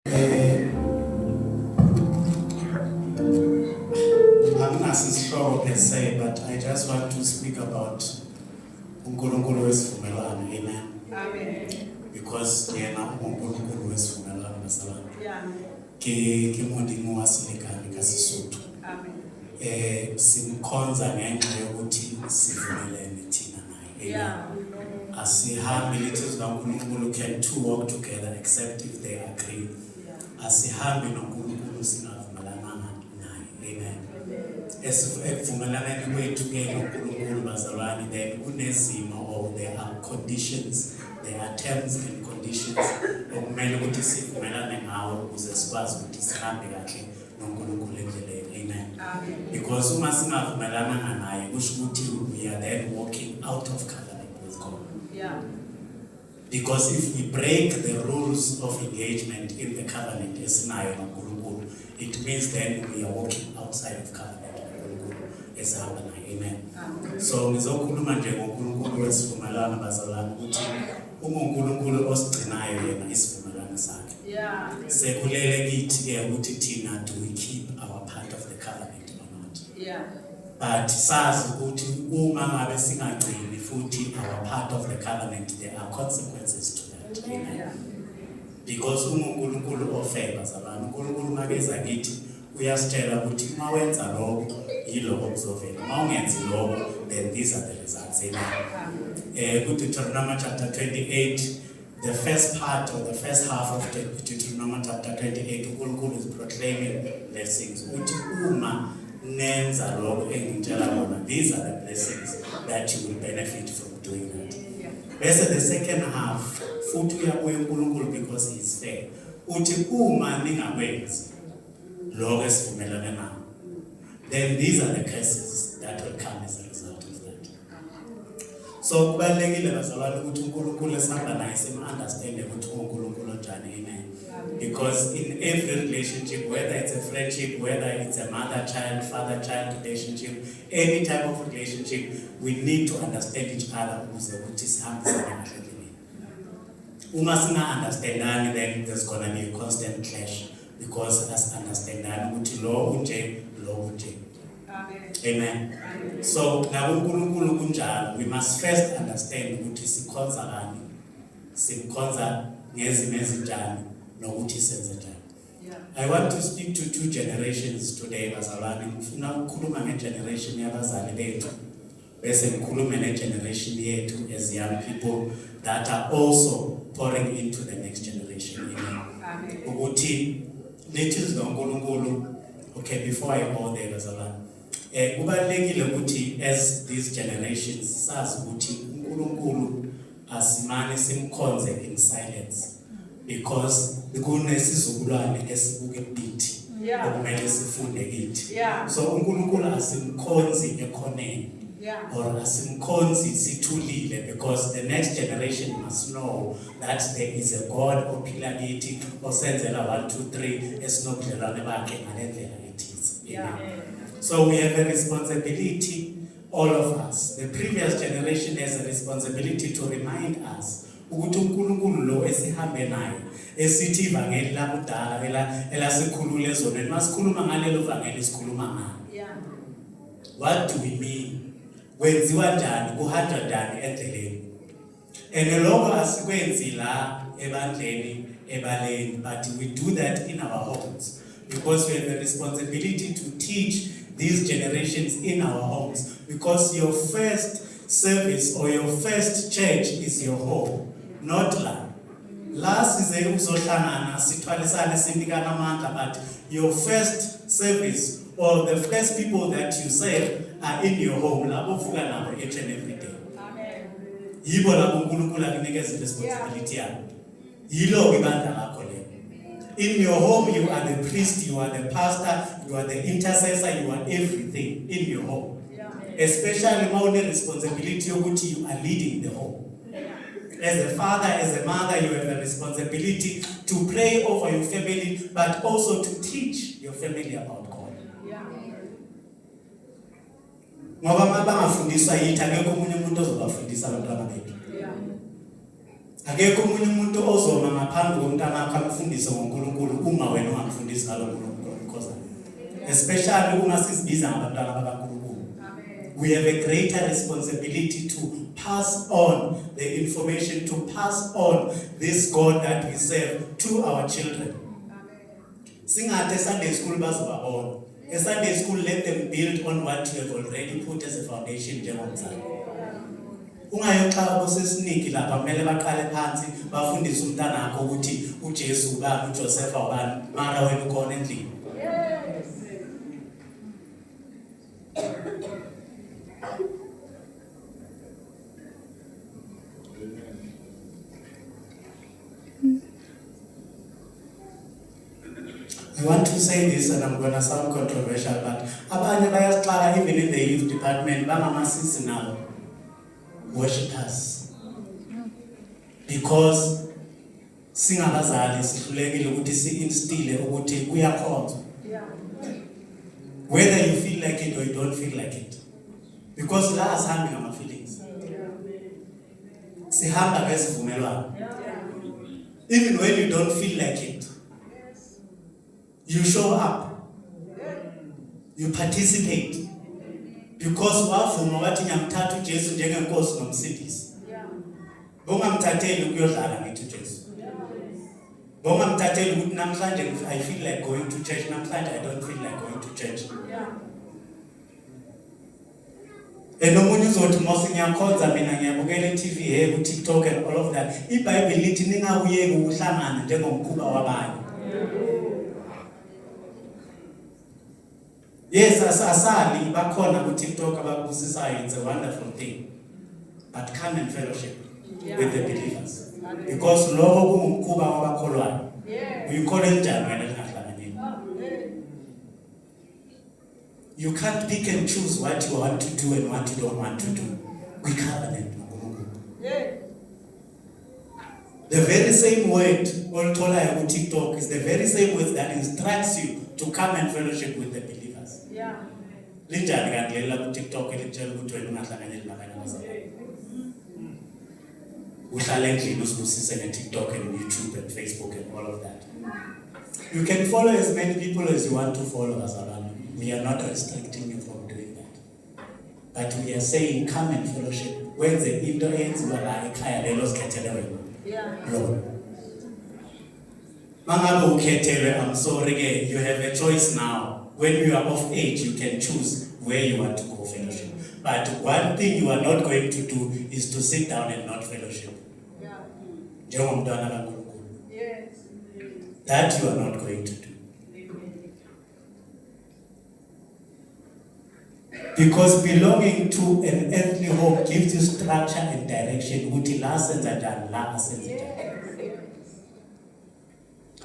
I'm not strong per se, but I just want to speak about uNkulunkulu wesivumelwano, amen. Amen. Because yena uNkulunkulu wesivumelwano basalwane. Yeah. Ke modimo wa selekane ka Sesotho. Amen. Simkhonza ngenxa yokuthi sivumelene thina naye. Yeah. Asihambi lithi uNkulunkulu can two walk together except if they agree. Asihambi noNkulunkulu singavumelananga naye. Amen. Esivumelaneni kwethu ke noNkulunkulu bazalwane, then kunezimo or there are conditions, there are terms and conditions okumele ukuthi sivumelane ngawo ukuze sikwazi ukuthi sihambe kahle noNkulunkulu endleleni. Amen. Because uma singavumelananga naye kusho ukuthi we are then walking out of covenant with God. Yeah. Because if we break the rules of engagement in the covenant esinayo noNkulunkulu, it means then we are walking outside of covenant noNkulunkulu esihamba naye. Amen. So ngizokhuluma nje ngoNkulunkulu wesivumelwano bazalwane ukuthi uNkulunkulu osigcinayo yena isivumelwano sakhe. Yeah. Sekulele kithi ke ukuthi thina do we keep our part of the covenant or not. Yeah. But sazi ukuthi uma ngabe singagcini futhi our part of the covenant, there are consequences to that. Amen. Yeah. Because uNkulunkulu ofeba bazalwane, uNkulunkulu makeza kithi uyasitshela ukuthi uma wenza lokho yiloko kuzovela, uma ungenzi lokho then these are the results. Amen. Deuteronomy chapter 28, the first part or the first half of Deuteronomy chapter 28, uNkulunkulu is proclaiming blessings. Uthi uma nenza lokho engitshela bona, these are the blessings that you will benefit from doing that. Bese the second half futhi uyabuya uNkulunkulu because he is fair. Uthi uma ningakwenzi lokho esivumelane nawo, then these are the curses that will come as a result of that. So kubalekile bazalwane ukuthi uNkulunkulu esihamba naye sim-understande ukuthi uNkulunkulu onjani. Amen. Because in every relationship, whether it's a friendship, whether it's a mother-child, father-child relationship, any type of relationship, we need to understand each other ukuze ukuthi sihambisane kahle endleleni. Uma singa-understandani, then there's gonna be a constant clash because as-understandani ukuthi lo unje, lo unje. Amen. So now uNkulunkulu kunjalo, we must first understand ukuthi sikhonza ngani, simkhonza ngezimo ezinjani nokuthi senze njani. I want to speak to two generations today bazalwane. Ngifuna ukukhuluma ngegeneration yabazali bethu bese ngikhulume negeneration yethu as young people that are also pouring into the next generation. Amen. Ukuthi lithi uNkulunkulu, okay, before I go there bazalwane, kubalekile ukuthi as these generations sazi ukuthi uNkulunkulu asimane simkhonze in silence because kunesizukulwane esibuke kithi okumele sifunde kithi. So uNkulunkulu asimkhonzi ekhoneni or asimkhonzi sithulile because the next generation must know that there is a God ophila kithi osenzela 1 2 3 esinobudlelwane bakhe ngalendlela ethize. So we have a responsibility, all of us. The previous generation has a responsibility to remind us ukuthi uNkulunkulu lo esihambe naye esithi ivangeli lakudala elasikhulula ezonweni, masikhuluma ngalelo vangeli sikhuluma ngalo. What do we mean? Kwenziwa njani, kuhanjwa njani endleleni? And lokho asikwenzi la ebandleni ebaleni, but we do that in our homes because we have a responsibility to teach these generations in our homes, because your first service or your first church is your home, not la. Last is a uzohlangana sithwalisane sinikana amandla, but your first service or the first people that you serve are in your home, labo uvuka nabo each and every day. Amen. Yibo labo uNkulunkulu akunikeza responsibility yakho. Yilo ibandla lakho lelo. In your home, you are the priest, you are the pastor, you are the intercessor, you are everything in your home. Especially when the responsibility yokuthi you are leading the home. As a father, as a mother, you have a responsibility to pray over your family, but also to teach your family about God. Ngoba mabangafundiswa yithi akekho umunye umuntu ozobafundisa abantwana bethu. Akekho umunye umuntu ozoma ngaphambi komntana wakhe amfundise ngoNkulunkulu uma wena ungamfundisi ngalo uNkulunkulu because especially uma sizibiza ngabantwana bakaNkulunkulu. We have a greater responsibility to pass on the information, to pass on this God that we serve to our children. Singathe Sunday school bazobabona. A Sunday school, let them build on what you have already put as a foundation njengomzali. Ungayoxaka kusesiniki lapha kumele baqale phansi bafundise umntana wakho ukuthi uJesu ubani uJoseph ubani mara wena ukhona endlini. I want to say this, and I'm going to sound controversial, but abanye bayasixaka even in the youth department bangama-seasonal worshippers, because singabazali sihlulekile ukuthi si-instille ukuthi kuyakhonzwa, whether you feel like it or you don't feel like it, because la asihambi ngama-feelings, sihamba ngesivumelwano. Even when you don't feel like it, you show up, you participate, because wavuma wathi ngiyamthatha uJesu njengenkosi nomsindisi. Bongamthatheli ukuyodlala ngithi uJesu. Bongamthatheli ukuthi namhlanje I feel like going to church, namhlanje I don't feel like going to church. Enomunye uzothi mose ngiyakhonza mina ngiyabukela iTV hey ku TikTok and all of that. IBhayibheli lithi ningawuyeki ukuhlangana njengomkhuba wabanye. Yes, asali bakhona ku TikTok ababusisayo, it's a wonderful thing. But come and fellowship with the believers. Because lokho kungumkhuba wabakholwayo. Uyikholwa njani wena lingahlanganyeli? You can't pick and choose what you want to do and what you don't want to do. We covenant noNkulunkulu. The very same word oltholayo ku TikTok is the very same word that instructs you to come and fellowship with the believers. Linjani kanti lela ku TikTok elitshela ukuthi wena ungahlanganyeli nabanye abazali. Uhlala endlini usibusise ngeTikTok and YouTube and Facebook and all of that. You can follow as many people as you want to follow bazalwane. We are not restricting you from doing that. But we are saying come and fellowship. Wenze into eyenziwa la ekhaya lelo sikhethele wena. Lo. Mangabe ukhethelwe, I'm sorry ke, you have a choice now. When you are of age, you can choose where you want to go fellowship. But one thing you are not going to do is to sit down and not fellowship. Njengomntwana kaNkulunkulu. That you are not going to do. Because belonging to an earthly home gives you structure and direction. Ukuthi la senza njani, la asenza njani.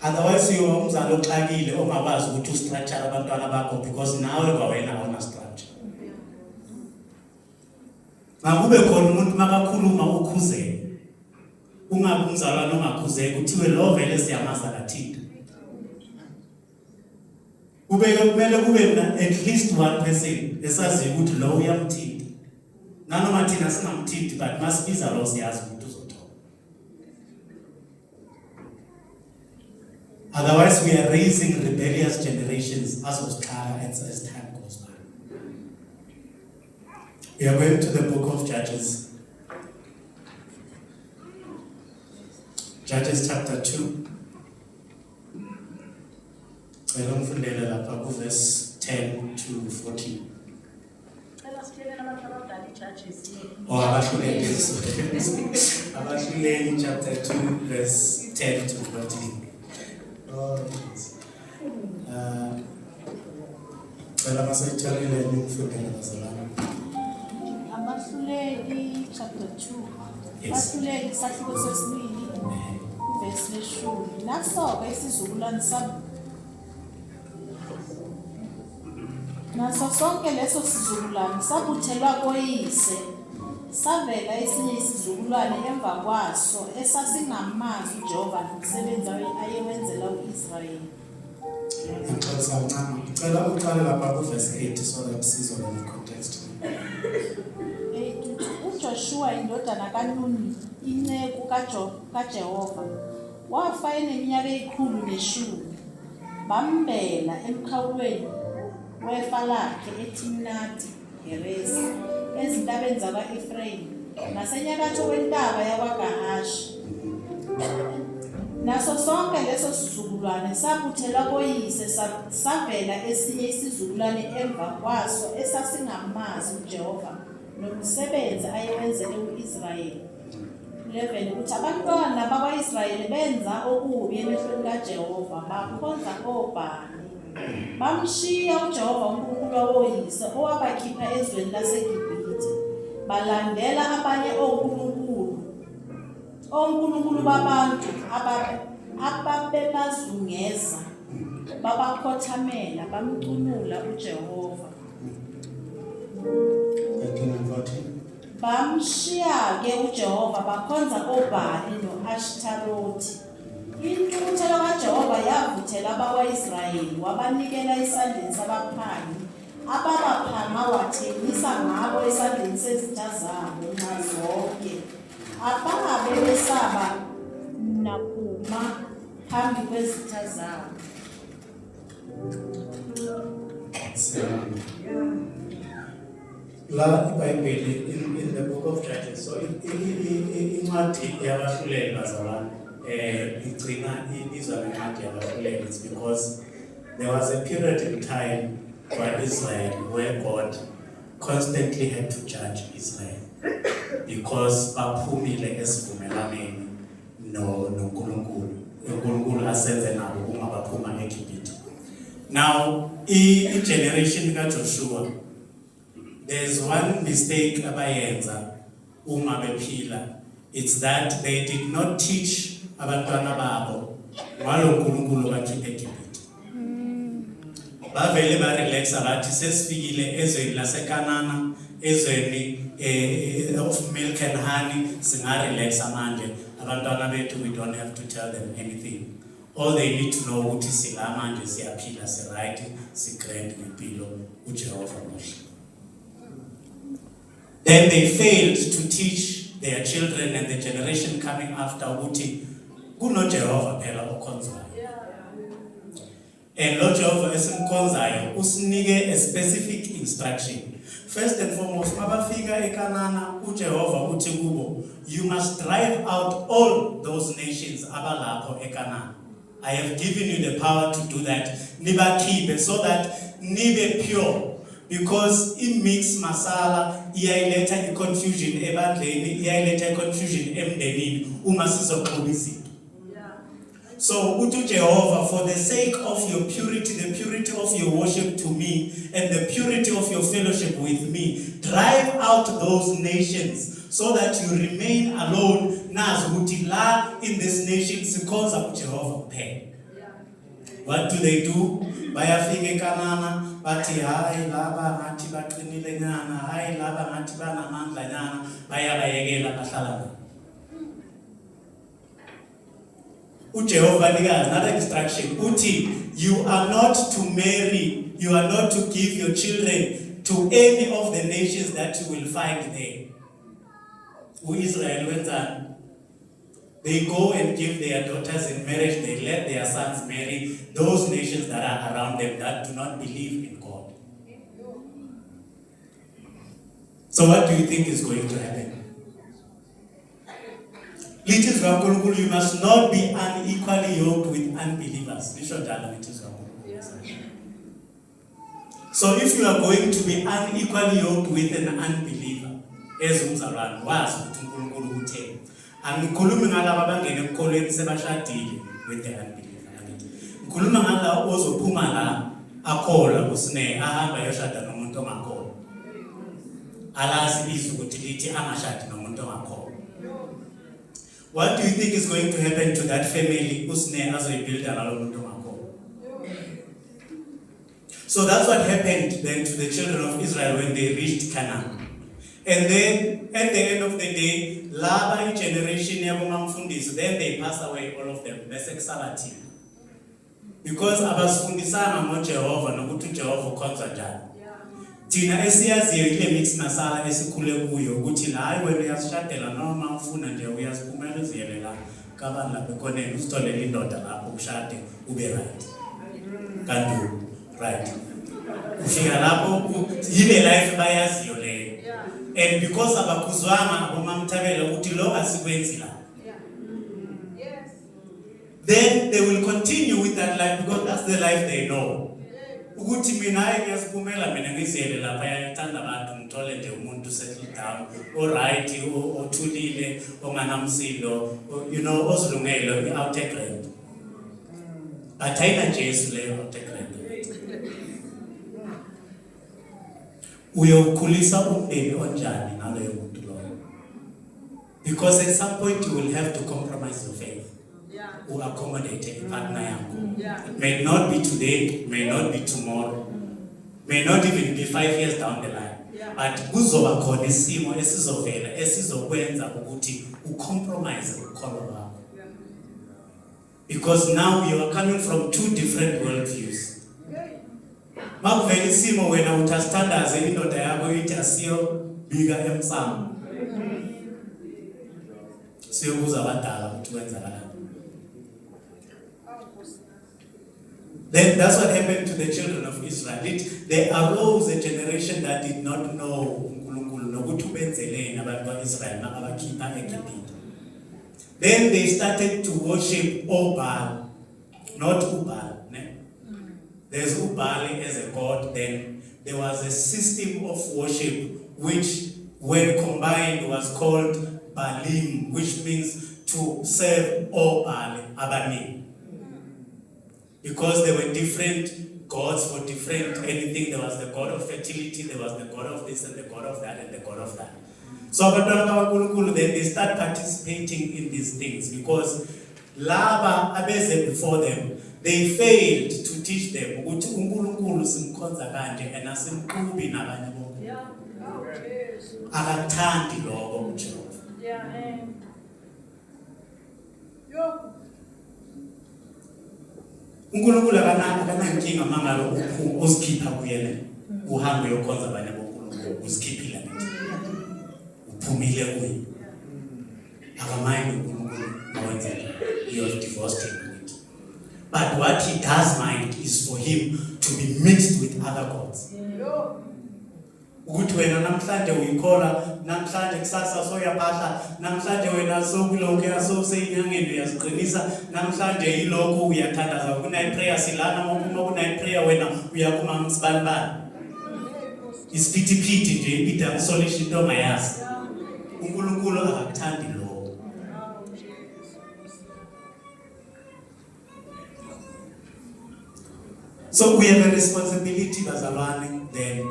Otherwise you umzali oxakile ongakwazi ukuthi ustructure abantwana bakho because nawe kwawena awuna structure. Makube khona umuntu makakhuluma ukhuzeke. Ungabe umzalwane ongakhuzeki kuthiwe lo vele siyamaza kaThixo. Kumele kube at least one person esazi ukuthi lo uyamthinta. Nanoma thina singamthinti but masibiza lo siyazi ukuthi uzothola. Otherwise, we are raising rebellious generations as time goes by. We are going to the book of Judges. Judges chapter 2. Verse 10 to 14. Oh, Abahluleli chapter 2, verse 10 to 14. Abahluleli chapter 2. Abahluleli isahluko sesibili verse 10. Naso-ke isizukulwane naso sonke leso sizukulwane sabuthelwa koyise, savela esinye isizukulwane emva kwaso esasingamazi uJehova nomsebenzi ayewenzela uIsrayeli. Ngicela uqale lapha ku verse 8 so that sizobona context. uJoshua indodana kaNuni inceku kaJehova wafa eneminyaka 110. Bambela emkhawulweni wefa lakhe eTimnathi Heresi ezintabeni zakwa-Efrayimi nasenyakatho kwentaba yakwaGahashi. Naso sonke leso sizukulwane sabuthelwa koyise savela esinye isizukulwane emva kwaso esasingamazi uJehova nomsebenzi ayewenzele u-Israyeli. 11 ukuthi abantwana bakwa-Israyeli benza okubi emehlweni kaJehova bakhonza oBhali. Bamshiya uJehova uNkulunkulu woyise owabakhipha ezweni laseGibhithe balandela abanye onkulunkulu babantu ababebazungeza babakhothamela bamcunula uJehova. Bamshiya-ke uJehova bakhonza oBhali no-Ashtarothi. Intukuthelo kaJehova yavuthela abakwa-Israyeli wabanikela esandleni sabaphangi ababaphanga wathengisa ngabo esandleni sezitha zabo nxazonke. Abangabe besaba nakuma phambi kwezitha zabo. La iBhayibheli in the book of Judges, so incwadi yabahluleli bazalwane igcina ibizwa ngencwadi yabahluleli. It's because there was a period in time for Israel where God constantly had to judge Israel because baphumile esivumelwaneni noNkulunkulu. uNkulunkulu asenze nabo uma baphuma eGibhithe. Now i-generation kaJoshua, there's one mistake abayenza uma bephila. It's that they did not teach abantwana babo ngalo uNkulunkulu bakhiphe eGibhithe. Bavele barelaxa bathi sesifikile ezweni laseKanana, ezweni of milk and honey, singarelaxa manje. Abantwana bethu, we don't have to tell them anything. All they need to know ukuthi sila manje siyaphila, si right, si grand ngempilo uJehova manje. Then they failed to teach their children and the generation coming after ukuthi kunoJehova phela okhonzayo. And Lord Jehovah esimkhonzayo usinike a specific instruction. First and foremost, mabafika eKanana uJehova uthi kubo, you must drive out all those nations abalapho eKanana. I have given you the power to do that. Nibakhiphe so that nibe pure. Because it mix masala, iyayiletha confusion ebandleni, iyayiletha confusion emndenini uma sizoqhuba izinto. So uthi Jehovah, for the sake of your purity, the purity of your worship to me, and the purity of your fellowship with me, drive out those nations so that you remain alone. Nazi ukuthi la in this nation sikhonza uJehova kuphela. What do they do? Bayafika eKanana bathi hayi laba ngathi baqinile nyana, hayi laba ngathi banamandla nyana, bayabayekela bahlala. uJehova nika another instruction uthi, you are not to marry, you are not to give your children to any of the nations that you will find there. Israel wenzani? They go and give their daughters in marriage, they let their sons marry those nations that are around them that do not believe in God. So what do you think is going to happen? You must not be unequally yoked with unbelievers. So if you are going to be unequally yoked with an unbeliever, as umzalwane wazi ukuthi uNkulunkulu utheni. Angikhulumi ngalabo abangena ekukholweni sebashadile with the unbeliever. Ngikhuluma ngalabo ozophuma la akhola usine ahamba yoshada nomuntu ongakholwa. Alazi izwi ukuthi lithi angashadi nomuntu ongakholwa. What do you think is going to happen to that family usine azoyibuilda nalo muntu ongakholwa? So that's what happened then to the children of Israel when they reached Canaan. And then at the end of the day, laba generation yabomamfundisi, then they passed away, all of them. Because abasifundisana ngoJehova nokuthi uJehova ukhonza njani. thina esiyaziyo ile mix masala esikhule kuyo ukuthi la hayi wena uyasishadela noma ufuna nje uyasiphumela uziyele la kabani lapho ekhoneni usitholela indoda lapho ushade ube right kanti right ufika lapho yile life bayaziyo leyo and because abakuzwanga abomamthabela ukuthi lo asikwenzi la then they will continue with that life because that's the life they know. Ukuthi mina hayi ngiyasiphumela mina ngiziyele lapha yathanda abantu ngithole nje umuntu settle down alright othulile onganamsilo you know ozilungele outegrand but ayina Jesu leyo outegrand uyokhulisa umndeni onjani naleyo muntu loyo because at some point you will have to compromise your faith who accommodate a partner yakho. It may not be today, it may not be tomorrow, may not even be 5 years down the line. But kuzoba khona isimo esizovela esizokwenza ukuthi ucompromise ukholo lwakho. Because now you are coming from two different worldviews. Makuvela isimo wena uthastandaze indoda yakho ithi asiyo bika emsamo. Siyobuza abadala ukuthi wenza kanjani. Then that's what happened to the children of Israel. There arose a generation that did not know uNkulunkulu nokuthi ubenzeleni abantu baIsrael nabakhipha eGibhithe. Then they started to worship Baal, not Ubal. There's Ubal as a god. Then there was a system of worship which, when combined, was called Baalim, which means to serve Baal Abanim. Because there were different gods for different anything. There was the god of fertility, there was the god of this and the god of that and the god of that. So then they start participating in these things because laba abeze before them, they failed to teach them ukuthi uNkulunkulu simkhonza kanje and asimqubi nabanye bonke. Akathandi lokho uJehova. uNkulunkulu akanankinga mangalo uzikhipha kuyena uhambe uyokhonza abanye boNkulunkulu uzikhiphila nje uphumile kuye akamayi uNkulunkulu mawenza you have divorced him. But what he does mind is for him to be mixed with other gods. Ukuthi wena namhlanje uyikhola namhlanje kusasa soyaphahla namhlanje wena sokulokho soseyinyangeni uyaziqinisa namhlanje yilokho uyathandaza kuna iprayer silana uma kuna iprayer wena uyakuma msibanibani isiphithiphithi nje ibida isolation into mayazi uNkulunkulu akakuthandi lokho. So we have a responsibility bazalwane then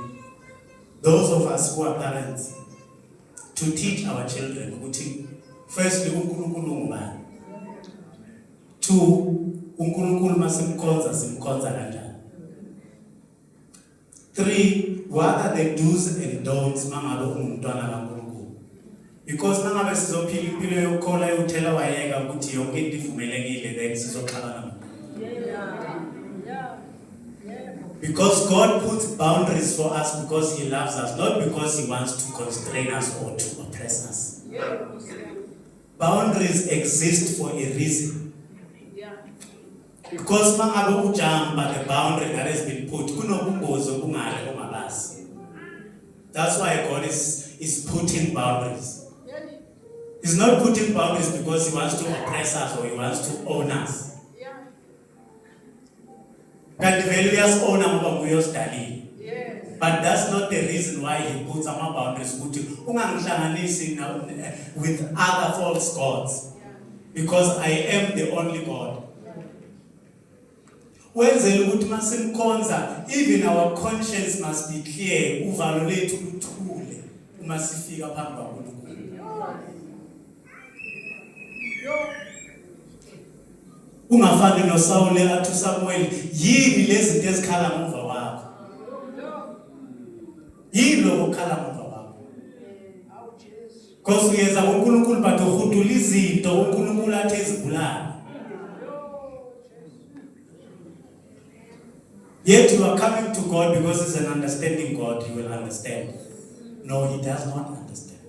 those of us who are parents to teach our children ukuthi firstly uNkulunkulu ngubani, two uNkulunkulu masimkhonza simkhonza kanjani, three what are the do's and don'ts mangabe ungumntwana kaNkulunkulu because mangabe sizophila impilo yokukhola yokuthela wayeka ukuthi yonke into ivumelekile then sizoxabana. Because God puts boundaries for us because He loves us, not because He wants to constrain us or to oppress us. Boundaries exist for a reason. Because mangabe ujamba the boundary that has been put, kunobungozi obungale ongabazi. That's why God is putting boundaries. He's not putting boundaries because He wants to oppress us or He wants to own us. But that's not the reason why He puts some boundaries with other false gods. Because I am the only God. Even our conscience must be clear. Ungafani noSawule athi uSamuel yini lezi zinto ezikhala ngemva kwakho yini lokukhala ngemva kwakho because uyeza uNkulunkulu but uhudula izinto uNkulunkulu athi ezibulala Yet you are coming to God because He's an understanding God, you will understand. No, He does not understand.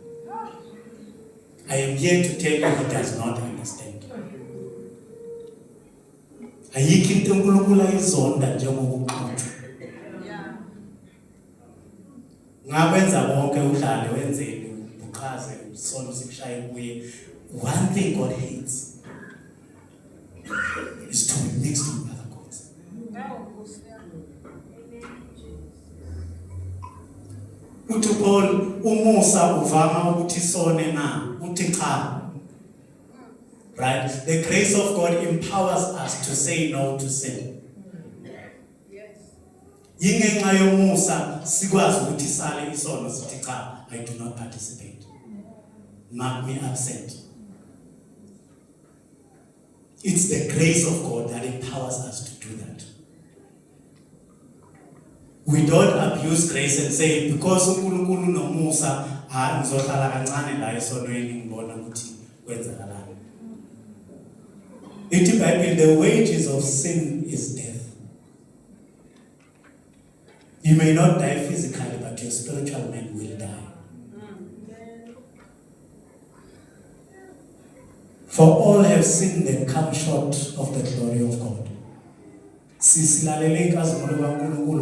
I am here to tell you He does not understand. Ayikho into uNkulunkulu ayizonda njengokuqhutshwa. Ngakwenza konke udlale wenzeni uqhaze isono sikushaye kuye. One thing God hates is to be mixed with other gods. Uthi Paul umusa uvama ukuthi sone na uthi cha. Right? The grace of God empowers us to say no to sin. Yingenxa yomusa sikwazi ukuthi sale isono sithi cha, I do not participate. Mark me absent. It's the grace of God that empowers us to do that. We don't abuse grace and say because uNkulunkulu nomusa ngizohlala kancane la esonweni ngibona ukuthi kwenzakalani. Ithi Bible, the wages of sin is death. You may not die physically, but your spiritual man will die. For all have sinned and come short of the glory of God.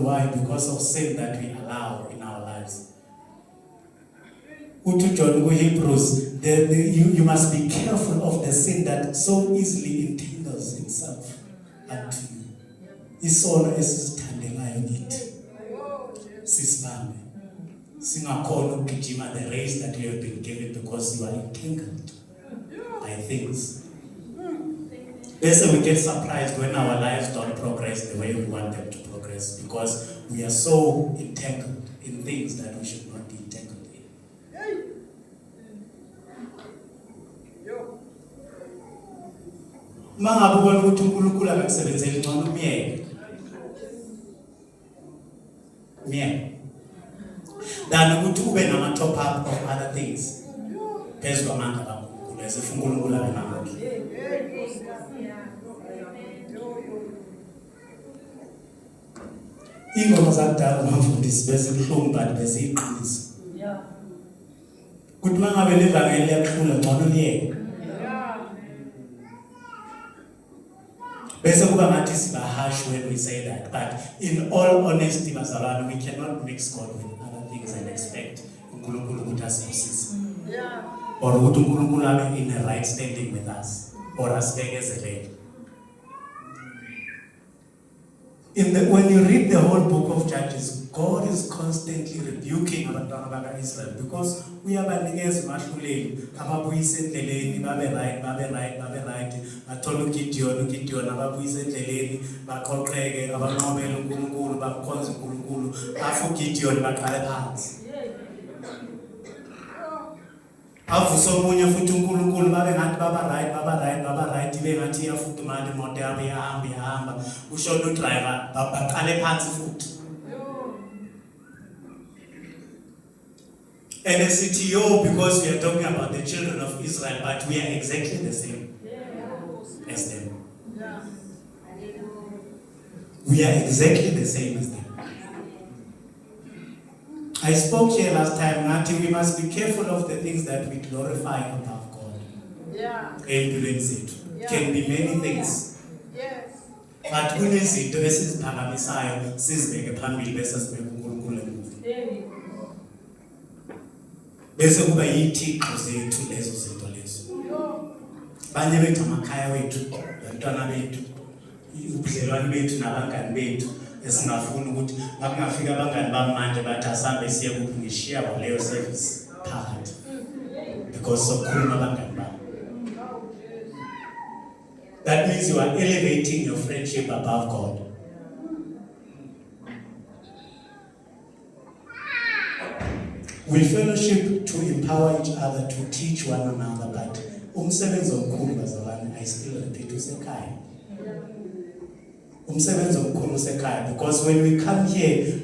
Why? Because of sin that we allow in our lives. John Hebrews, you must be careful of the sin that so easily entangles itself unto you. Isono esizithandelayo ngithi sisibambe singakhona ukugijima the race that you have been given because you are entangled by things. Bese we get surprised when our lives don't progress the way we want them to progress because we are so entangled in things that we should not be entangled in. Mangabe ubona ukuthi uNkulunkulu akakusebenzeli ngcono umyeke. Than ukuthi ube nama top up of other things. Phezu kwamandla kaNkulunkulu as uNkulunkulu akanamandla. Ingoma zakudala ngafundisi bese kuhlungu but bese iqiniso. Kuthi mangabe levangeli liyakuhlula ngcono liyeke. Bese kuba ngathi siba harsh when we say that, but in all honesty bazalwane, we cannot mix God with other things and expect uNkulunkulu ukuthi asibusise. Or ukuthi uNkulunkulu abe in a right standing with us or asibekezelele. When you read the whole book of Judges, God is constantly rebuking abantwana baka-Israel because uyabanikeza umahluleli ababuyise endleleni babe right bathola uGideon ababuyise endleleni baqoqeke abanqobela uNkulunkulu bamkhonza uNkulunkulu afu uGideon baqale phansi. Avusa omunye futhi uNkulunkulu babe ngathi baba right ibe ngathi iyafudumala imoto yabo ihamba ushola udriver baqale phansi futhi. And the city, because we are talking about the children of Israel, but we are exactly the same as them. We are exactly the same as them. I spoke here last time, Nati, we must be careful of the things that we glorify above God. Endurance it can be many things. But kunezinto esiziphakamisayo sizibeke phambili bese sibeke uNkulunkulu emuva. Bese kuba yithixo zethu lezo zinto lezo. Banye bethu amakhaya wethu, abantwana bethu, ubudlelwano bethu nabangani bethu esingafuni ukuthi makungafika abangani bamanje bathi asambe siye kuphi ngishiya leyo service phakathi. Because sokukhuluma abangani babo. That means you are elevating your friendship above God. We fellowship to empower each other, to teach one another, but umsebenzi omkhulu bazalwane, I still repeat, usekhaya. Umsebenzi omkhulu usekhaya, because when we come here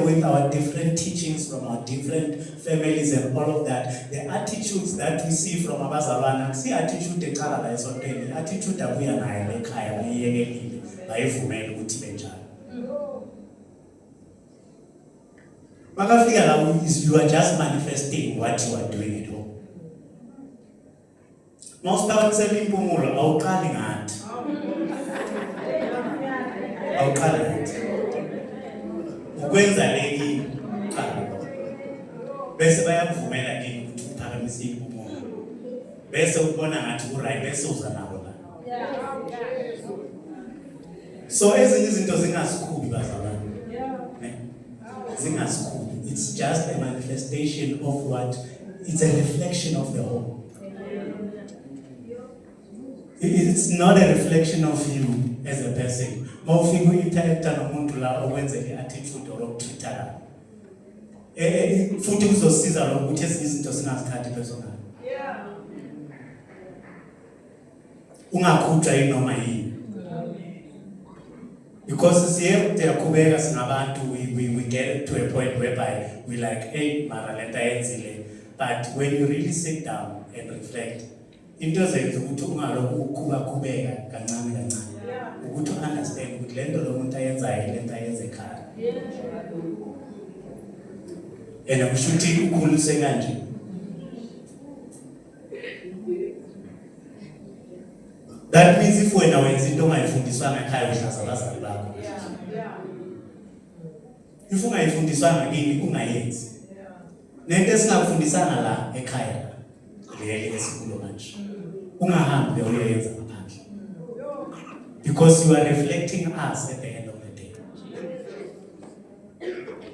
with our different teachings from our different families and all of that. The attitudes that we see from abazalwane, see attitude eqala la esontweni, attitude abuya nayo ekhaya bayiyekelile, bayivumela ukuthi benjalo. Makafika la you are just manifesting what you are doing at home. Mawusiphakamisela impumulo awuqali ngathi. Awuqali ngathi. Ukwenza leki qala. Bese bayakuvumela kini ukuthi uphakamise impumulo. Bese ubona ngathi uright bese uza nabo la. So ezinye izinto zingasikhubi bazalwane. Zingasikhubi. It's just a manifestation of what? It's a reflection of the home. It's not a reflection of you as a person. Mawufika uinteract nomuntu la okwenza i-attitude or ukutreatana. Futhi kuzosiza lokho ukuthi ezinye izinto singazithathi personal. Ungakhutshwa inoma yini. Because siyaqhubeka singabantu we get to a point whereby we like hey mara lenta yenzile, but when you really sit down and reflect into zenza ukuthi ungalokhu uqhubeka kancane kancane ukuthi understand ukuthi lento lo muntu ayenzayo lento ayenze ekhaya and akushuthi ukhulise kanje. That means if wena wenza into ongayifundiswanga ekhaya uhlaza abazali bakho. If ungayifundiswanga kini ungayenzi. Nento esingakufundisanga la ekhaya leli esikulo manje. Ungahambi uyoyenza ngaphandle. Because you are reflecting us at the end of the day.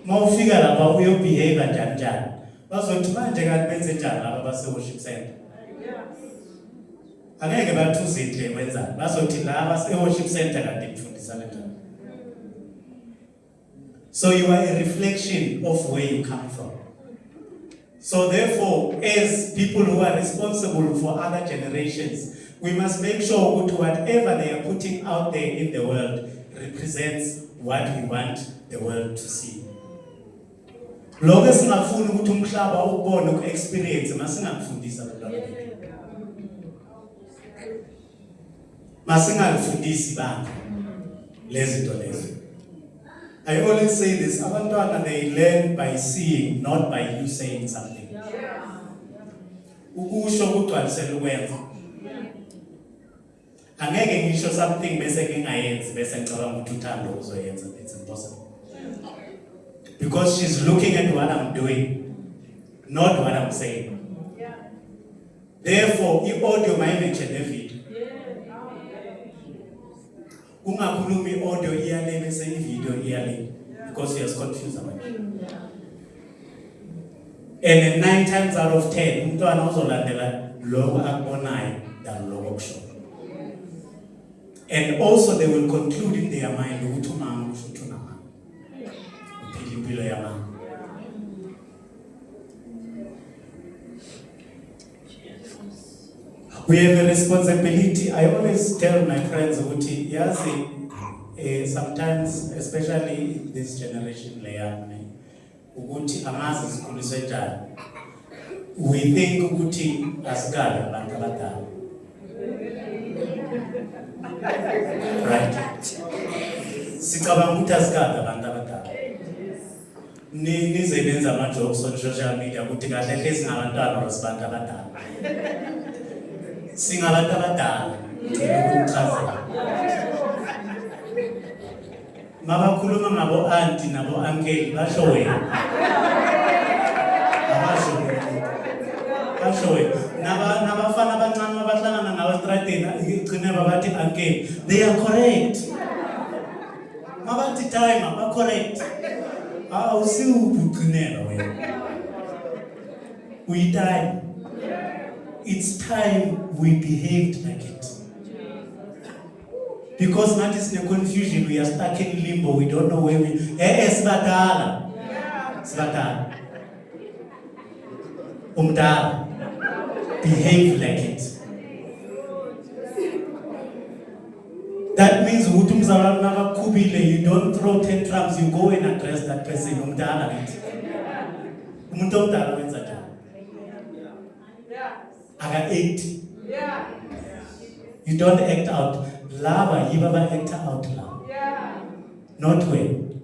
Mawufika lapha uyobehave njani. Bazothi manje kanti benze njani laba base worship center. Angeke bathuzile kwenza. Bazothi laba se worship center kanti mfundisana njani. So you are a reflection of where you come from. So therefore, as people who are responsible for other generations, we must make sure that whatever they are putting out there in the world represents what we want the world to see. Lokho singafuni ukuthi umhlaba ukubone uku-experience masingakufundisa abantwana bethu. Masingakufundisi bantu lezi zinto lezo. I always say this, abantwana they learn by seeing, not by you saying something. Ukusho kugcwalisela ukwenza. Angeke ngisho something bese ngingayenzi bese ngicabanga ukuthi uthando uzoyenza. It's impossible. Because she's looking at what I'm doing, not what I'm saying. Therefore, i-audio mayimention nevideo. Ungakhulumi audio iyale bese i-video iyale because you're confused about it. And 9 times out of 10 umntwana uzolandela lokho akubonayo than lokho kusho. And also they will conclude in their mind ukuthi umama usho ukuthi unamama. Uphila impilo yamama. We have a responsibility. I always tell my friends, sometimes, especially in this generation, we think right? Nize benza ama-jokes on social media ukuthi kahle hle singabantwana or sibantu abadala. Singabantu abadala ukuchazela. Mabakhuluma ngabo auntie nabo uncle basho wena. Basho wena. Nabafana abancane abahlangana nawe estradeni igcine babathi uncle. They are correct. Mabathi time ba correct. We die. It's time we behaved like it. Because now is the confusion, we are stuck in limbo, we don't know where we Svatala. Svatala. Behave like it. That means you don't throw tantrums, you go and address that person. Aga 80. You don't act out. Lava, you never act out love. Not when.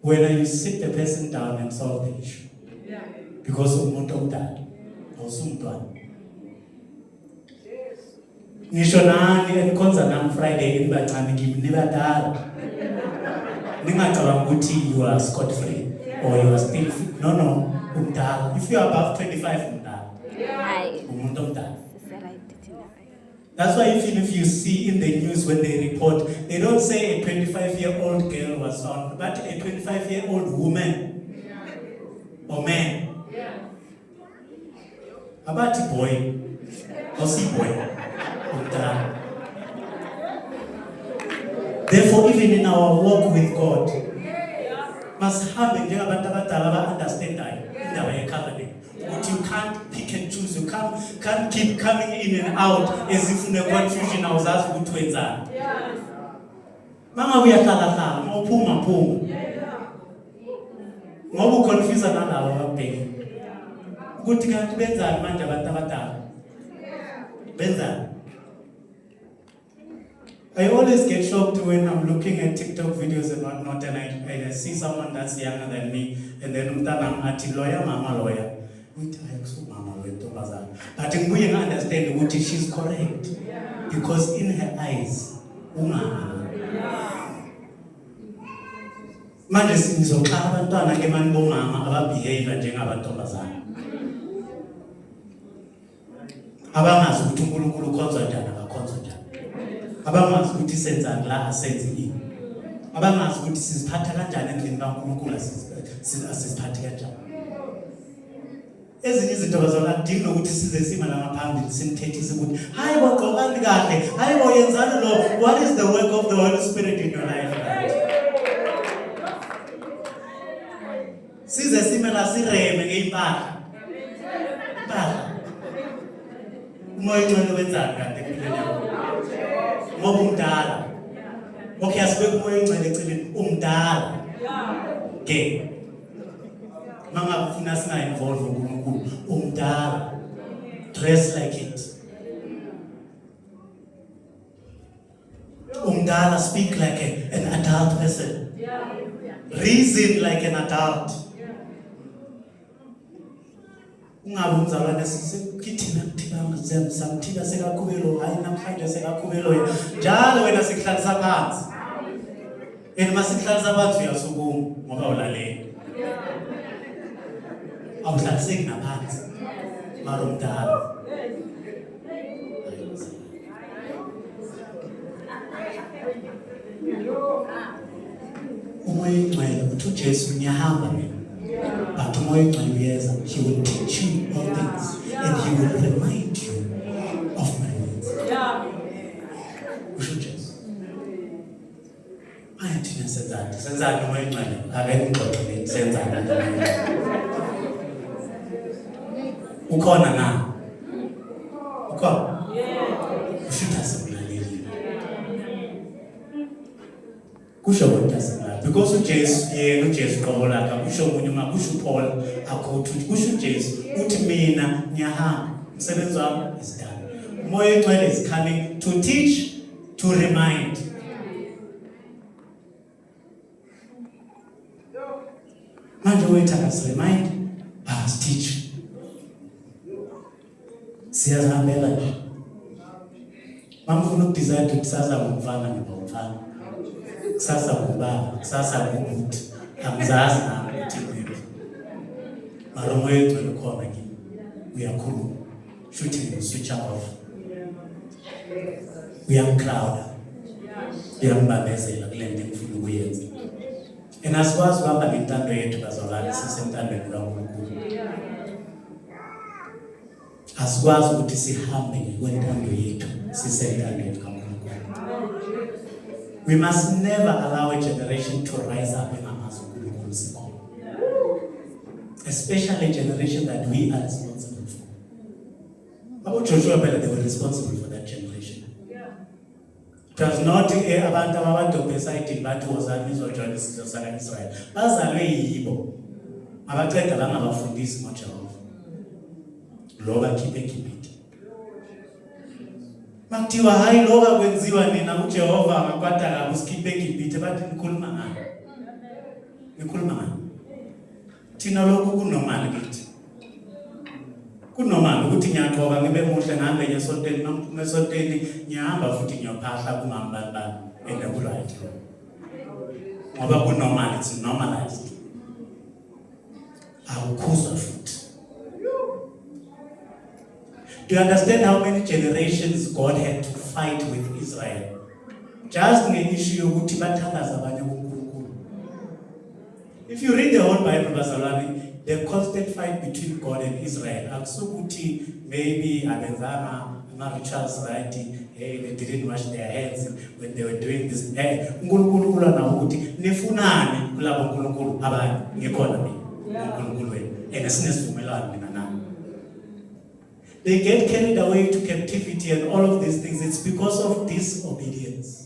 whether you sit the person down and solve the issue. Because umuntu omdala awusumntwana. Ngisho nani enikhonza nami Friday enibancane kimi nibadala. Ningacabanga ukuthi you are scot free or you are still free. No, umdala. If you are above 25 umdala. Umuntu omdala. That's why if you see in the news when they report, they don't say a 25-year-old girl was found, but a 25-year-old woman or man. About a boy or see boy. Therefore, even in our walk with God, must have a understand that. But you can't pick and choose. You can't keep coming in and out as if in a confusion. I was asked what to answer. Mama, we are talking. Mo puma. Mo confuse another baby. Good can't benza manja batabata. Benza. I always get shocked when I'm looking at TikTok videos and whatnot, and I see someone that's younger than me, and then I'm at lawyer, mama lawyer. But in we understand what she's correct, because in her eyes, manje sizoxala abantwana ke manje bomama ababehave njengabantombazana abangazi ukuthi uNkulunkulu ukhonzwa njani akakhonzwa njani, abangazi ukuthi senzani la asenze yini, abangazi ukuthi siziphatha kanjani endlini kaNkulunkulu asiziphathe kanjani. Ezinye izinto bazona kudinga ukuthi size sima la ngaphambili simthethise ukuthi hayi waqokani kahle, hayi woyenzani lo. What is the work of the Holy Spirit in your life? Size sima la sireme ngeimpahla. Umoya ngcwele wenzani kanti empilweni yakho? Ngoba umdala. Okay, asibeke umoya ngcwele eceleni, umdala. Okay. Mama ufuna singa involve uNkulunkulu, umdala. Dress like it. Umdala, speak like an adult person. Reason like an adult. Ungabe umzalwane sikithina kuthina samthina sekakhubelo hayi namhlanje sekakhubelo njalo wena sikihlalisa phansi. Masikihlalisa phansi uyasukuma ngoba ulalela. Awuhlaliseki naphansi. Mara umdala. Umoya ngcwele uthi uJesu ngiyahamba mina. But umoya ngcwele uyeza, he will teach you all things and he will remind you of my words. Usho Jesu. Ayathina senzani umoya ngcwele akengixoxele senzani. Ukhona na? Ukhona? Ushutha simlaleli. Kusho ukuthi asimlali because uJesu yena uJesu qobo lakhe kusho umunye uma kusho uPaul akhothi kusho uJesu uthi mina ngiyahamba umsebenzi wami is done. Umoya ngcwele is coming to teach, to remind. Manje wethu akas-remind, akas-teach. Siyazihambela nje. Mamfuna ukudesire ukuthi kusasa ngumfana ngibamfana. Kusasa ngubaba, kusasa ngubhuti. Angizazi nami ukuthi ngiphi. Mara umoya ngcwele ukhona kimi. Uyakhuluma. Shuthi ngi-switch off. Uyamclouda. Uyambambezela kule nto engifuna ukuyenza. And asikwazi ukuhamba ngentando yethu bazalwane sisentandweni kaNkulunkulu. Asikwazi ukuthi sihambe kwentando yethu sisentandweni kaNkulunkulu. We must never allow a generation to rise up engamazi uNkulunkulu sikhona. Especially a generation that we are responsible for. About Joshua Bella, they were responsible for that generation. It was not abantu abadobesayidini bathi wozani izojoyina isizwe sakwa-Israyeli. Bazalwe yibo. Abaqeda la ngabafundisi ngoJehova. Lo bakhiphe eGibhithe. Makuthiwa hayi lo kwenziwa nina uJehova angakwata kabi usikhiphe eGibhithe bathi nikhuluma ngani? nikhuluma ngani thina lokhu kunormal kithi kunormal ukuthi ngiyaqoka ngibe muhle ngihambe ngesontweni ngiphuma esontweni ngihamba futhi ngiyophahla kungambalibali and right ngoba kunormal, it's normalized awukhuzwa futhi. Do you understand how many generations God had to fight with Israel just nge-issue yokuthi bathandaza abanye kuNkulunkulu? If you read the whole Bible, bazalwane, the constant fight between God and Israel, akusukuthi maybe abenzanga ama-rituals right, hey, they didn't wash their hands when they were doing this. Hey, uNkulunkulu kula nawo ukuthi nifunani kulabo uNkulunkulu abanye ngikhona mina uNkulunkulu wenu and sinesivumelwano mina nami. They get carried away to captivity and all of these things. It's because of disobedience.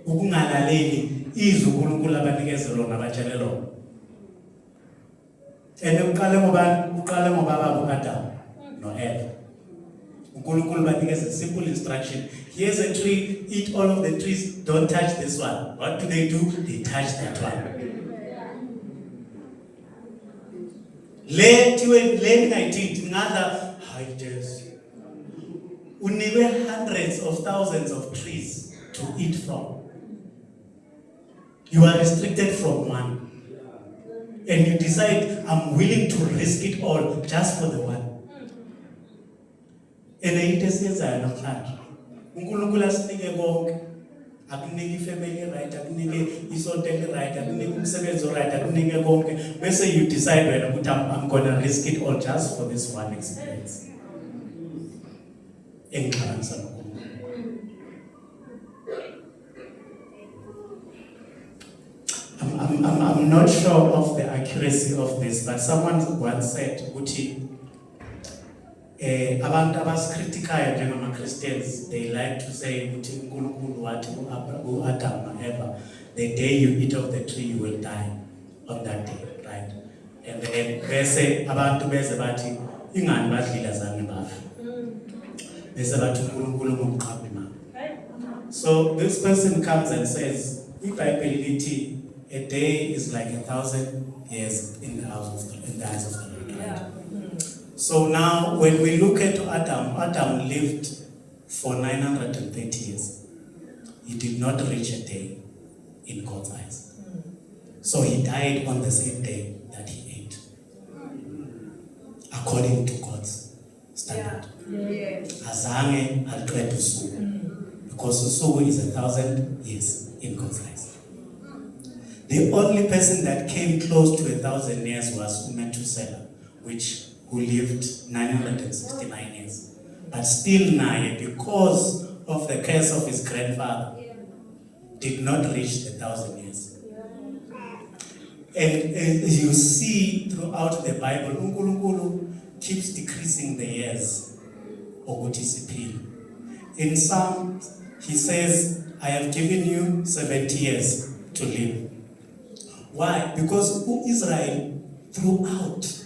Ukungalaleli izwi uNkulunkulu abanikeze lona abatshele lona. And uqale ngoba baba Adam no Eva. uNkulunkulu banikeze simple instruction. Here's a tree, eat all of the trees, don't touch this one. What do? They touch that one. Late 19 another hiatus. Unikwe hundreds of thousands of trees to eat from. You are restricted from one. And you decide, I'm willing to risk it all just for the one. And it is namhlanje. uNkulunkulu asinike konke. Akunike family right, akunike isonto right, akunike umsebenzi right, akunike konke. Bese you decide whether I'm going to risk it all just for this one experience. Engixabisa nokuNkulunkulu. I'm not sure of the accuracy of this, but someone once said, ukuthi abantu abasikritikayo njengama-Christians, they like to say ukuthi uNkulunkulu wathi u-Adam no-Eva, the day you eat of the tree you will die on that day, right? And then bese abantu bese bathi ingani badlila zange bafe, bese bathi uNkulunkulu ngumqambi mama. So this person comes and says, iBhayibheli lithi a day is like 1,000 years in the eyes of the Lord, right? So now, when we look at Adam lived for 930 years. He did not reach a day in God's eyes. So he died on the same day that he ate, according to God's standard. Azange alqeda usuku, because usuku is 1,000 years in God's eyes. The only person that came close to 1,000 years was Methuselah, who lived 969 years. But still Naye, because of the curse of his grandfather, did not reach the 1,000 years. And as you see throughout the Bible, uNkulunkulu keeps decreasing the years ukuthi siphile. In Psalm, he says, I have given you 70 years to live. Why? Because Israel throughout,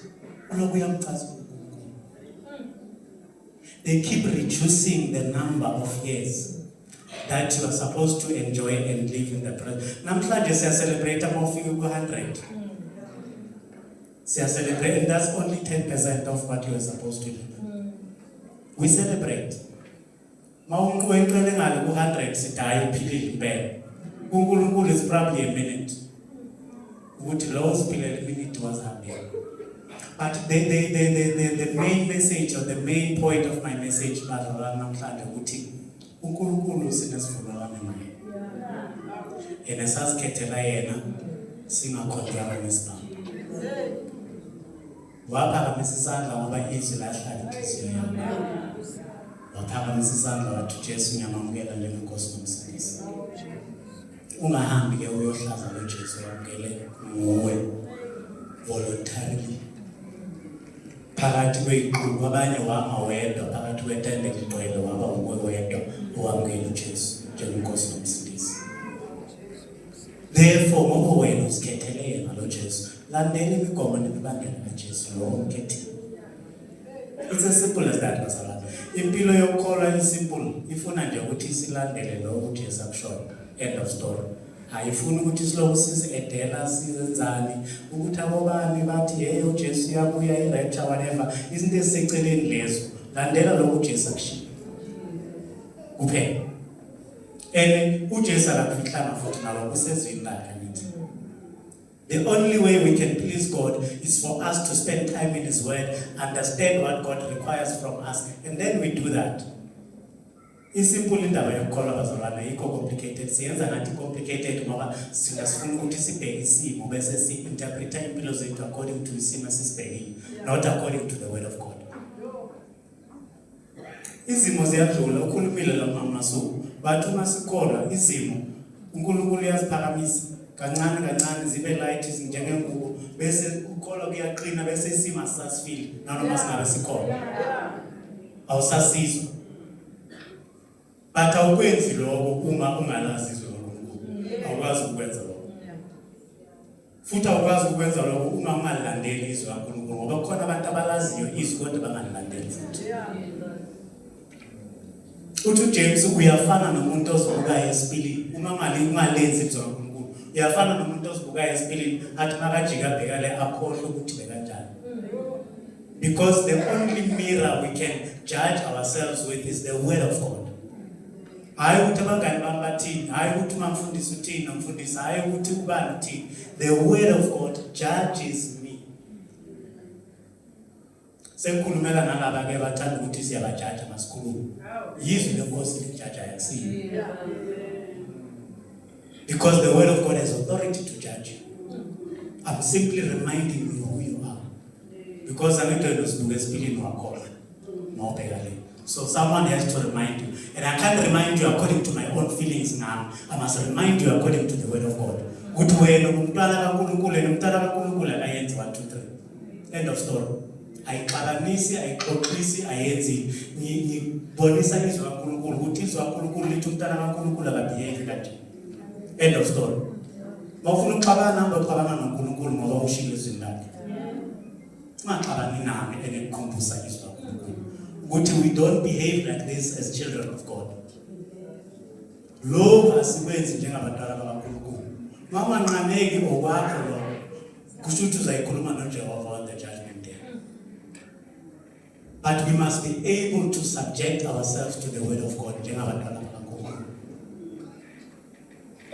they keep reducing the number of years that you are supposed to enjoy and live in the present. Namhlanje siya celebrate amafika ku-100. Siya celebrate, and that's only 10% of what you are supposed to live. We celebrate. Mawuqwele ngale ku-100 sidayi uphilile impela. uNkulunkulu is probably a minute. Ukuthi lo usiphilele minute was happy. But the main message, or the main point of my message, namhlanje ukuthi uNkulunkulu sinesivumelwano naye. Yena sasikhethela yena singakhonjwanga nesibambo. Waphakamisa isandla ngoba izwi lahlala inhliziyo yami. Waphakamisa isandla wathi uJesu ngiyamamukela njengenkosi nomsindisi. Ungahambi ke uyohlaza loJesu yamukele nguwe voluntarily. Phakathi kweyiqulu abanye wama wedwa, phakathi kwetende ligcwele waba nguwe wedwa owamukela uJesu njengenkosi nomsindisi. Therefore ngoba wena usikhethele yena lo Jesu, landela imigomo nemibandela kaJesu lo omkhethile. It's as simple as that, bazalwane. Impilo yokukholwa isimple, ifuna nje ukuthi silandele lo uJesu akushoyo. End of story. ayifuni ukuthi siloku sizi-edela sizenzani ukuthi abobani bathi hey uJesu uyabuya i-rapture whatever izinto eziseceleni lezo landela lokhu uJesu akushilo kuphela and uJesu akafihlanga futhi nalo kusezwini lakhe nithi. The only way we can please God is for us to spend time in His Word, understand what God requires from us, and then we do that. Isimple indaba yokukholwa bazalwane ayikho complicated. Siyenza ngathi complicated ngoba singafuna ukuthi sibheke isimo bese si-interpreta impilo zethu according to isimo esisibhekile, not according to the Word of God. Izimo ziyadlula ukhulumile la masuku, but uma sikholwa izimo uNkulunkulu uyaziphakamisa kancane kancane zibe light njengengubo bese ukholwa kuyaqina bese isimo asasifile nanoma singabe sikholwa. Awusasizwa. But awukwenzi lokho uma ungalazi izwi loNkulunkulu. Awukwazi ukwenza lokho. Futhi awukwazi ukwenza lokho uma ungalandeli izwi loNkulunkulu ngoba kukhona abantu abalaziyo izwi kodwa bangalilandeli futhi. Uthi uJames uyafana nomuntu ozibuka esipilini uma ungalenzi izwi loNkulunkulu. Uyafana nomuntu ozibuka esipilini athi makajika bheka le akhohle ukuthi bekanjani. Because the only mirror we can judge ourselves with is the Word of God. Hayi ukuthi abangani bami bathini, hayi ukuthi umfundisi uthini nomfundisi, hayi ukuthi ubani uthini. The Word of God judges me. Sengikhulumela nalaba ke bathanda ukuthi siyabajaja masikhuluma. Yizwi lenkosi lijaja yakusini. Because the Word of God has authority to judge you. I'm simply reminding you who you are. Because I'm going to do esipilini wakhola. Mawubhekale. So someone has to remind you. And I can't remind you according to my own feelings now. I must remind you according to the Word of God. Ukuthi wena umntwana kaNkulunkulu nomntwana kaNkulunkulu akayenzi 1 2 3. End of story. Ayixabanisi, ayixoxisi, ayenzi. Ngibonisa izwi kaNkulunkulu ukuthi izwi kaNkulunkulu lithi umntwana kaNkulunkulu akabehave kanje. End of story. Mawufuna ukuxabana ngokuxabana noNkulunkulu ngoba ushilo izwi lakhe. Ungaxabani nami enekukhumbuza izwi kaNkulunkulu. Ukuthi we don't behave like this as children of God. Lo asikwenzi njengabantwana bakaNkulunkulu. Mama nqameki okwakho lo. Kusho ukuthi uzayikhuluma noJehova on the judgment day. But we must be able to subject ourselves to the Word of God njengabantwana bakaNkulunkulu.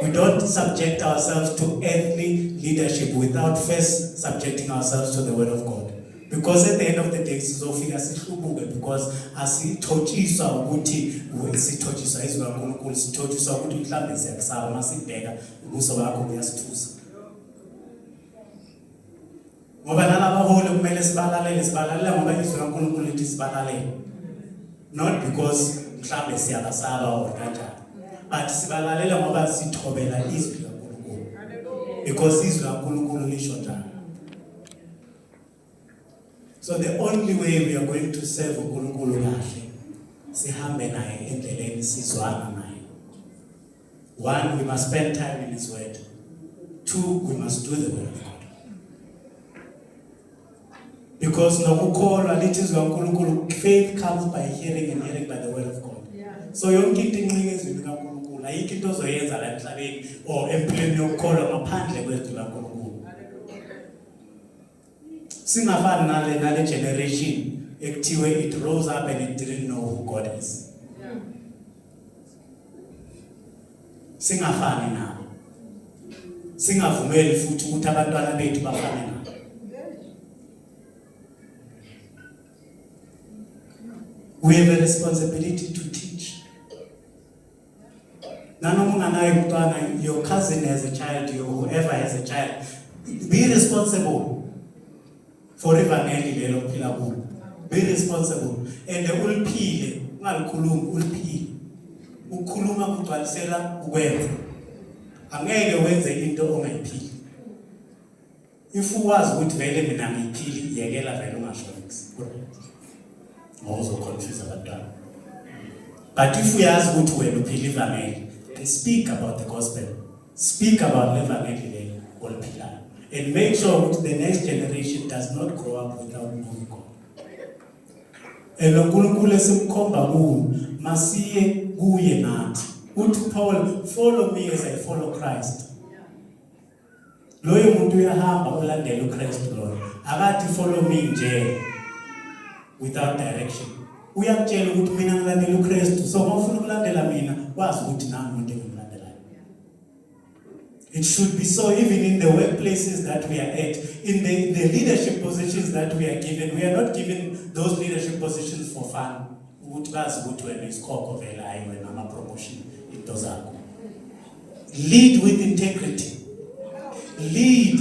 We don't subject ourselves to earthly leadership without first subjecting ourselves to the Word of God. Because at the end of the day, sizofika sihlubuke because asithotshiswa ukuthi sithotshiswa izwi kaNkulunkulu, sithotshiswa ukuthi mhlambe siyakusaba masibheka ubuso bakho buyasithusa. Ngoba nalaba baholi kumele sibalalele ngoba izwi kaNkulunkulu lithi sibalalele. Not because mhlambe siyabasaba or kanjani, but sibalalele ngoba sithobela izwi kaNkulunkulu. Because izwi kaNkulunkulu lisho njalo. So the only way we are going to serve uNkulunkulu kahle sihambe naye endleleni sizwana naye. 1, we must spend time in His Word. 2, we must do the Word of God. Because nokukholwa lithi izwi kaNkulunkulu, faith comes by hearing and hearing by the Word of God. So yonke into inqike ezwini kaNkulunkulu ayikho into ozoyenza la emhlabeni or empilweni yokukholwa ngaphandle kwezwi kaNkulunkulu. Singafani nale generation ekuthiwe it rose up and it didn't know who God is. Singafani nabo. Singavumeli futhi ukuthi abantwana bethu bafane nabo. We have a responsibility to teach. Nanoma unganayo umntwana, your cousin has a child, whoever has a child, be responsible. For evangeli lelo phila kulo. Be responsible and uliphile ungalikhulumi uliphile. Ukukhuluma kugcwalisela ukwenza. Angeke wenze into ongayiphili. If uwazi ukuthi vele mina ngiyiphili yekela vele ungashonisi. Ngoba uzoconfuse abantwana. But if uyazi ukuthi wena uphila ivangeli, then speak about the gospel. Speak about evangeli lelo oliphilayo. And make sure that the next generation does not grow up without knowing God. And uNkulunkulu esimkhomba kuwo masiye kuye nathi uthi Paul, follow me as I follow Christ. Loyo muntu uyahamba ulandela uKristu lo. Akathi follow me nje without direction. Uyakutshela ukuthi mina ngilandela uKristu, so mawufuna ukulandela mina, wazi ukuthi nami umuntu engimlandelayo. It should be so even in the workplaces that we are at, in the leadership positions that we are given. We are not given those leadership positions for fun. Ukuthi bazi ukuthi wena isikhokho vele hayi wena ama promotion into zakho. Lead with integrity. Lead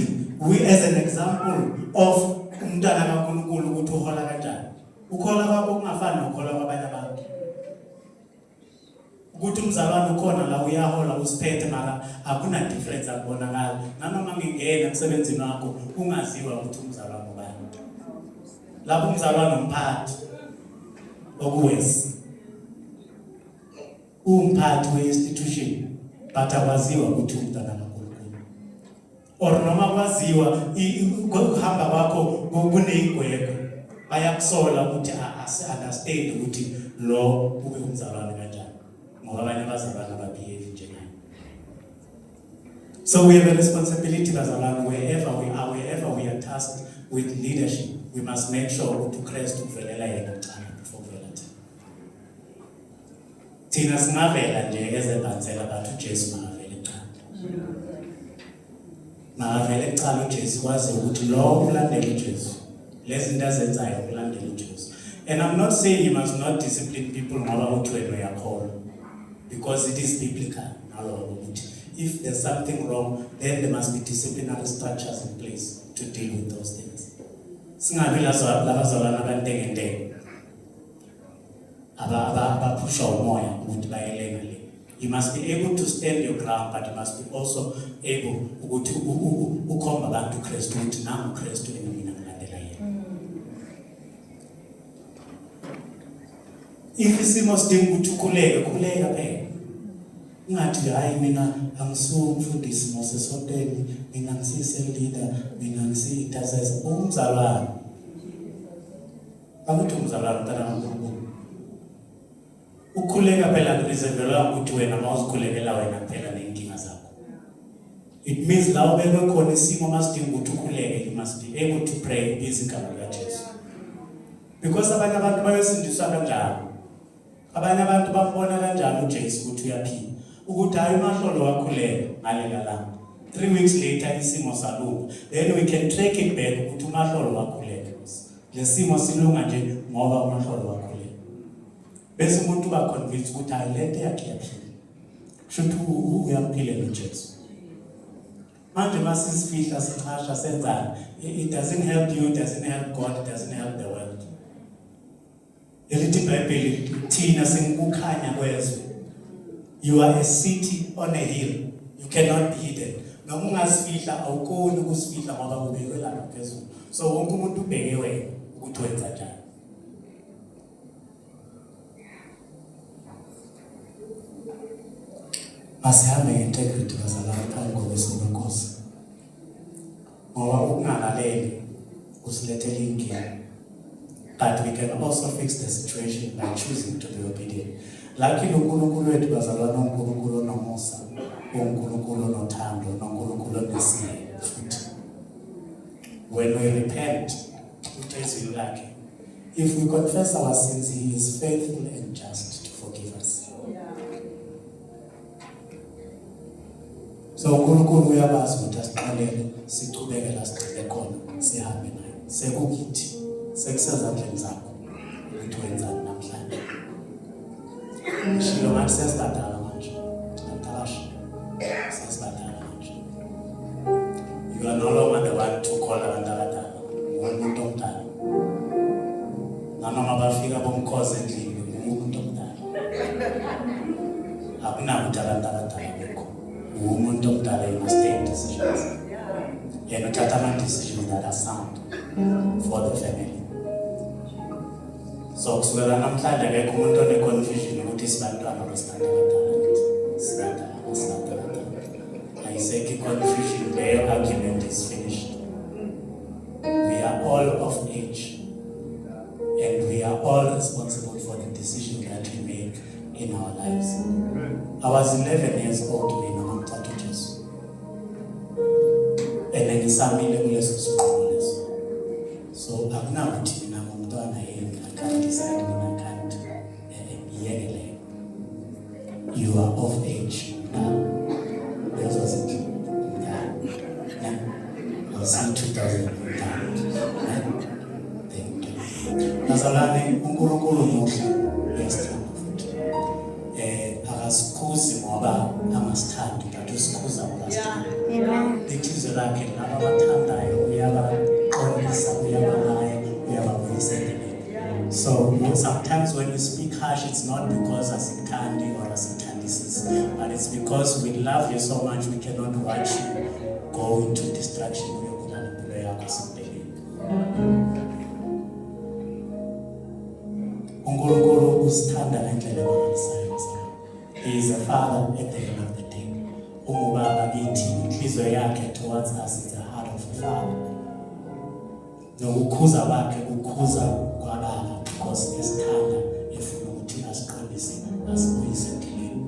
as an example of umntana kaNkulunkulu ukuthi uhola kanjani. Ukhola kwakho kungafani nokhola kwabanye abantu. Ukuthi umzalwane ukhona la uyahola usiphethe mara akuna difference akubonakala. Nanoma ngingena emsebenzini wakho ungaziwa ukuthi umzalwane ubani. Lapho umzalwane umphathi okuwesi. Umphathi we-institution but akwaziwa ukuthi umntana kaNkulunkulu. Or noma kwaziwa ukuhamba kwakho kuneyigwego. Bayakusola ukuthi understand ukuthi lo ube umzalwane kanjani ngoba abanye abazalwane ababehave njengayo. So we have a responsibility bazalwane, wherever we are tasked with leadership, we must make sure ukuthi uKristu uvelela yena kuqala before kuvela thina. Thina singavela nje ezebhansela but uJesu makavele kuqala. Makavele kuqala uJesu kwazi ukuthi lo ulandela uJesu. Lezi zinto azenzayo ukulandela uJesu. And I'm not saying you must not discipline people ngoba uthi wena uyakholwa, because it is biblical. If there's something wrong, then there must be disciplinary structures in place to deal with those things. Singabi labazalwana abantengentenge abaphusha umoya ukuthi bayelenga le. You must be able to stand your ground, but you must be also able ukuthi ukhomba abantu uKristu ukuthi nami uKristu mina ngilandela yena. If isimo sidinga ukuthi khuleka phela. Ngathi hayi mina angisumfundisi Moses Hoteli, mina ngisise leader, mina ngisitazisa umzalwane. Abantu umzalwane mntana kaNkulunkulu. Ukhuleka phela kureservelwa ukuthi wena mawuzikhulekela wena kuphela nenkinga zakho. It means la ubekwe khona isimo masidinga ukuthi ukhuleke, you must be able to pray izigaba likaJesu. Because abanye abantu bayosindiswa kanjalo. Abanye abantu babona kanjalo uJesu ukuthi uyaphila. Ukuthi hayi mahlolo wakhuleka ngalela langa. 3 weeks later isimo salunga. Then we can track it back ukuthi umahlolo wakhuleka. Lesimo silunga nje ngoba umahlolo wakhuleka. Bese umuntu ba convince ukuthi hayi lento yakhe yaphila. Shothi uyamphile noJesu. Manje masisifihla sichasha senzana. It doesn't help you, it doesn't help God, it doesn't help the world. Elithi iBhayibheli thina singukukhanya kwezwe. You are a city on a hill. You cannot be hidden. Noma ungasifihla awukhoni ukusifihla ngoba ubekwe lapha phezulu. So wonke umuntu ubheke wena ukuthi wenza njani. Asihambe ngintegrity bazalwane phambi kokubusa kwenkosi. Ngoba ukungalaleli kusilethela inkinga. But we can also fix the situation by choosing to be obedient. Lakini uNkulunkulu wethu bazalwane uNkulunkulu onomusa, uNkulunkulu onothando, uNkulunkulu onesimo futhi. When we repent, uJesu lakhe, if we confess our sins, he is faithful and just to forgive us. So uNkulunkulu uyabazi ukuthi asiqalele sichubeke la sigcine khona sihambe naye. Sekukithi sekusezandleni zakho ukuthi wenzani namhlanje. Shilo ngathi sesibadala manje. Tinatalasha. Sesibadala manje. You are no longer the one to call abantu abadala. Umuntu omdala. Nanoma bafika bomkhoze endlini umuntu omdala. Akunakuthi abantu abadala bekho. Umuntu omdala, you must take decisions. Yena uthatha ama-decisions that are sound for the family. So kusukela namhlanje akekho umuntu one-confusion ukuthi sibantwana besibantwana ayisekho i-confusion, leyo argument is finished. We are all of age and we are all responsible for the decision that we make in our lives. samile kuleso siqomo leso. So akunakuthi mina ngumntwana yini I can't decide mina can't yekele. You are of age now. This was it. See 2000. Nazalane uNkulunkulu muhle uyasithanda futhi. Akasikhuzi ngoba amasithanda but usikhuza ngoba asithanda. Amen. Lithize lakhe laba abathandayo uyabaqondisa uyabalaya uyababuyisa endleleni. So sometimes when you speak harsh, it's not because asikuthandi or asithandisisi, but it's because we love you so much we cannot watch you go into destruction. uNkulunkulu usithanda ngendlela emangalisayo. He is a father at the end of the day. Ungubaba kithi, inhliziyo yakhe towards us is the heart of a father. Nokukhuza bakhe ukukhuza kwababa because esithanda efuna ukuthi asiqondise asibuyise endleleni.